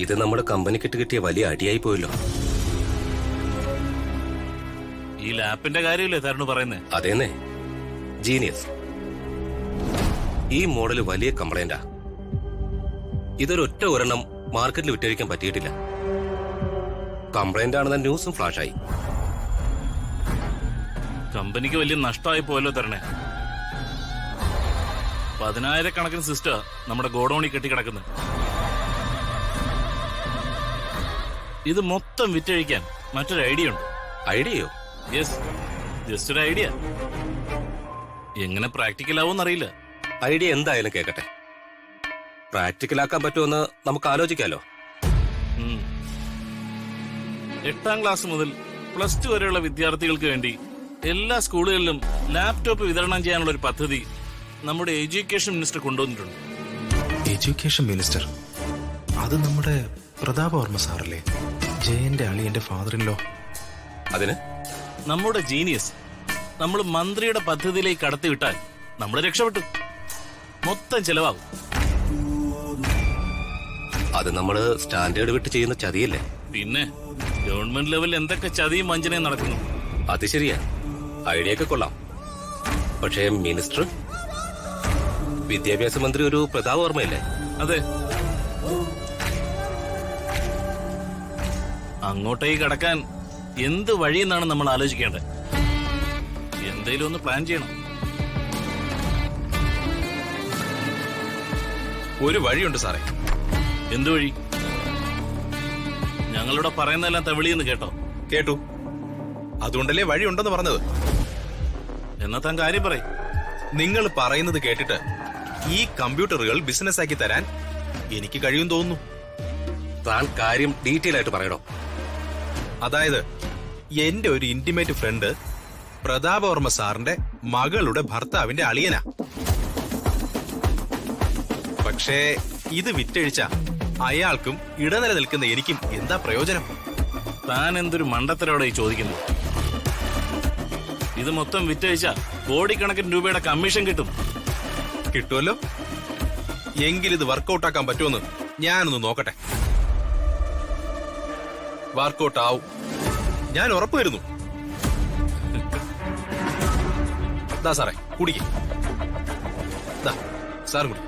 ഇത് നമ്മുടെ കമ്പനിക്കിട്ട് കിട്ടിയ വലിയ അടിയായി പോയല്ലോ. ഈ ലാപ്പിന്റെ കാര്യമല്ലേ തരുണ് പറയുന്നത്? അതേന്നെ, ജീനിയസ്. ഈ മോഡല് വലിയ കംപ്ലൈന്റാ. ഇതൊരൊറ്റ ഒരെണ്ണം മാർക്കറ്റിൽ വിറ്റഴിക്കാൻ പറ്റിയിട്ടില്ല. കംപ്ലൈന്റ് ആണെന്ന ന്യൂസും ഫ്ലാഷായി. കമ്പനിക്ക് വലിയ നഷ്ടമായി പോയല്ലോ തരണേ. 10,000 സിസ്റ്റർ നമ്മുടെ ഗോഡൌണിൽ കെട്ടിക്കിടക്കുന്നത്. ഇത് മൊത്തം വിറ്റഴിക്കാൻ മറ്റൊരു ഐഡിയ ഉണ്ട്. ഐഡിയയോ? യെസ്, ജസ്റ്റ് ഒരു ഐഡിയ. എങ്ങനെ പ്രാക്ടിക്കൽ ആവുമെന്നറിയില്ല. ഐഡിയ എന്തായാലും കേക്കട്ടെ. പ്രാക്ടിക്കലാക്കാൻ പറ്റുമെന്ന് നമുക്ക് ആലോചിക്കാലോ. 8ാം ക്ലാസ് മുതൽ +2 വരെയുള്ള വിദ്യാർത്ഥികൾക്ക് വേണ്ടി എല്ലാ സ്കൂളുകളിലും ലാപ്ടോപ്പ് വിതരണം ചെയ്യാനുള്ള ഒരു പദ്ധതി നമ്മുടെ എഡ്യൂക്കേഷൻ മിനിസ്റ്റർ കൊണ്ടുവന്നിട്ടുണ്ട്. Education minister? അത് നമ്മുടെ പ്രതാപവർമ്മ സാറല്ലേ, ജയന്റെ അളിയന്റെ ഫാദറിൻലോ? അതിന് നമ്മുടെ ജീനിയസ് നമ്മൾ മന്ത്രിയുടെ പദ്ധതിയിലേക്ക് കടത്തിവിട്ടാൽ നമ്മൾ രക്ഷപ്പെട്ടു. മൊത്തം ചെലവാകും. അത് നമ്മള് സ്റ്റാൻഡേർഡ് വിട്ട് ചെയ്യുന്ന ചതിയല്ലേ? പിന്നെ ഗവൺമെന്റ് ലെവലിൽ എന്തൊക്കെ ചതിയും വഞ്ചനയും നടക്കുന്നു. അത് ശരിയാ, ഐഡിയ ഒക്കെ കൊള്ളാം. പക്ഷേ മിനിസ്റ്റർ, വിദ്യാഭ്യാസ മന്ത്രി ഒരു പ്രതാപ് വർമ്മയല്ലേ? അതെ. അങ്ങോട്ടേക്ക് കടക്കാൻ എന്ത് വഴിയെന്നാണ് നമ്മൾ ആലോചിക്കേണ്ടത്. എന്തേലും ഒന്ന് പ്ലാൻ ചെയ്യണം. ഒരു വഴിയുണ്ട് സാറേ. എന്തു വഴി? ഞങ്ങളിവിടെ പറയുന്നതെല്ലാം തെവിളിയെന്ന് കേട്ടോ? കേട്ടു. അതുകൊണ്ടല്ലേ വഴിയുണ്ടെന്ന് പറഞ്ഞത്. എന്നാ താൻ കാര്യം പറയും. നിങ്ങൾ പറയുന്നത് കേട്ടിട്ട് ഈ കമ്പ്യൂട്ടറുകൾ ബിസിനസ് ആക്കി തരാൻ എനിക്ക് കഴിയും തോന്നുന്നു. താൻ കാര്യം ഡീറ്റെയിൽ ആയിട്ട് പറയണോ? അതായത് എന്റെ ഒരു ഇന്റിമേറ്റ് ഫ്രണ്ട് പ്രതാപവർമ്മ സാറിന്റെ മകളുടെ ഭർത്താവിന്റെ അളിയനാ. പക്ഷേ ഇത് വിറ്റഴിച്ച അയാൾക്കും ഇടനില നിൽക്കുന്ന എനിക്കും എന്താ പ്രയോജനം? താൻ എന്തൊരു മണ്ടത്തരോടെ ചോദിക്കുന്നു. ഇത് മൊത്തം വിറ്റഴിച്ച കോടിക്കണക്കിന് രൂപയുടെ കമ്മീഷൻ കിട്ടും. കിട്ടുമല്ലോ. എങ്കിലിത് വർക്കൗട്ട് ആക്കാൻ പറ്റുമെന്ന് ഞാനൊന്ന് നോക്കട്ടെ. വർക്കൗട്ട് ആവും, ഞാൻ ഉറപ്പ് വരുന്നു. ദാ സാറേ, കുടിക്കും. ദാ സാറും കുടി.